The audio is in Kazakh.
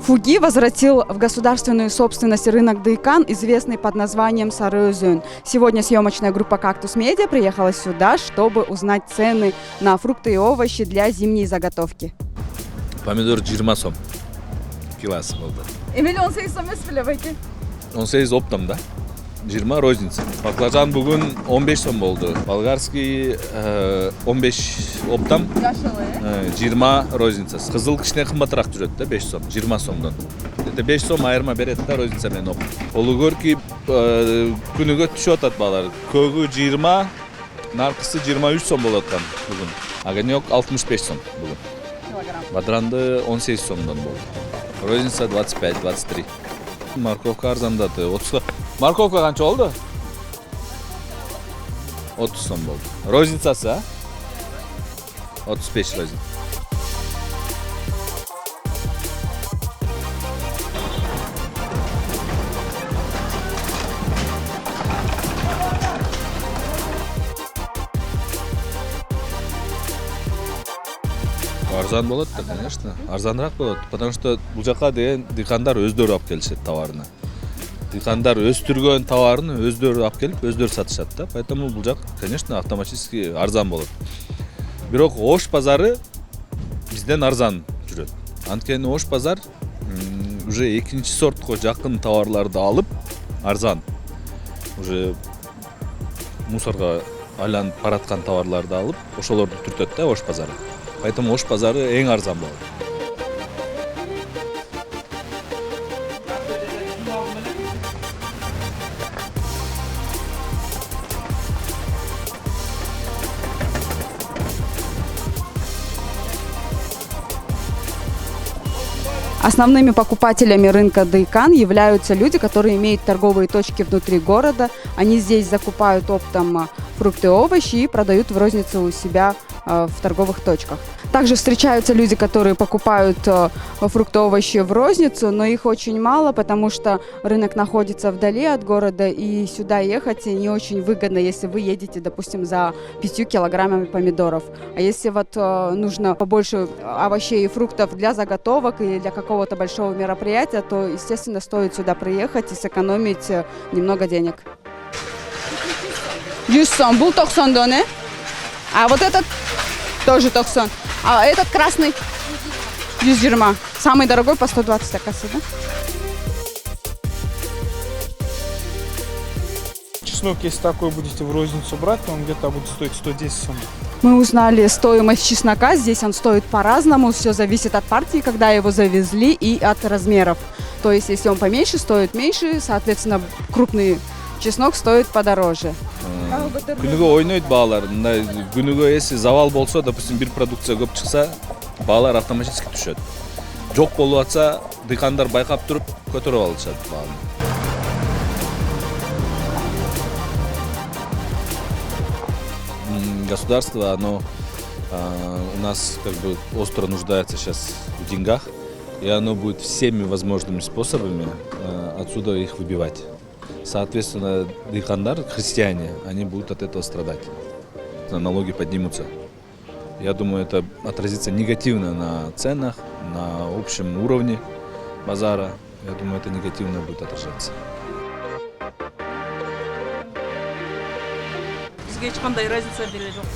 Фуги возвратил в государственную собственность рынок Дыйкан, известный под названием Сарыөзөн. Сегодня съемочная группа «Кактус Медиа» приехала сюда, чтобы узнать цены на фрукты и овощи для зимней заготовки. Помидор 20 сом. Киласы болды. Эмили 18 сом емес беле байке? 18 оптом да? 20 розница. Баклажан бүгін 15 сом болды. Болгарский 15 оптам. Жашылы. 20 розницасы. Қызыл кішкене қымбатырақ жүреді да 5 сом, 20 сомдан. 5 сом айырма береді да розница мен оп. Олугорки күніге түшіп атат балар. Көгі 20, нарқысы 23 сом болады бүгін. Огонек 65 сом бүгін. Бадранды 18 сомдан болды. Розница 25-23. Морковка арзандады. 30. Морковка қанша болды? 30 сом болды. Розницасы, а? 35 розница. Арзан болады да, конечно. Арзанырақ болады, потому что бұл жаққа деген диқандар өздері алып келішеді товарына. Диқандар өстірген товарын өздері алып келіп, өздері сатышады да. Поэтому бұл жақ, конечно, автоматически арзан болады. Бирок Ош базары бізден арзан жүреді. Анткени Ош базар уже экинчи сортко жақын товарларды алып арзан. Уже мусорға айланып бараткан товарларды алып, ошолорду түртөт да Ош базары. Поэтому Ош базары эң арзан болады. Основными покупателями рынка Дыйкан являются люди, которые имеют торговые точки внутри города. Они здесь закупают оптом фрукты и овощи и продают в рознице у себя в торговых точках. Также встречаются люди, которые покупают фрукты и овощи в розницу, но их очень мало, потому что рынок находится вдали от города, и сюда ехать не очень выгодно, если вы едете, допустим, за 5 килограммами помидоров. А если вот нужно побольше овощей и фруктов для заготовок или для какого-то большого мероприятия, то, естественно, стоит сюда приехать и сэкономить немного денег. 100 сом, был 90 доне, а вот этот тоже 90. А этот красный 120. Самый дорогой по 120, оказывается, да? Чеснок, если такой будете в розницу брать, то он где-то будет стоить 110 сом. Мы узнали стоимость чеснока. Здесь он стоит по-разному. Все зависит от партии, когда его завезли, и от размеров. То есть, если он поменьше, стоит меньше, соответственно, крупный чеснок стоит подороже. Күніге ойнойд бағалар. Күніге если завал болса, допустим, бір продукция көп шықса, бағалар автоматически түшеді. Жоқ болу атса, дыйқандар байқап тұрып, көтеріп алышады бағаны. Государство, оно у нас как бы остро нуждается сейчас в деньгах, и оно будет всеми возможными способами отсюда их выбивать. Соответственно, дыйкандар, христиане, они будут от этого страдать. Налоги поднимутся. Я думаю, это отразится негативно на ценах, на общем уровне базара. Я думаю, это негативно будет отражаться. Бізге ешқандай разница берер жоқ.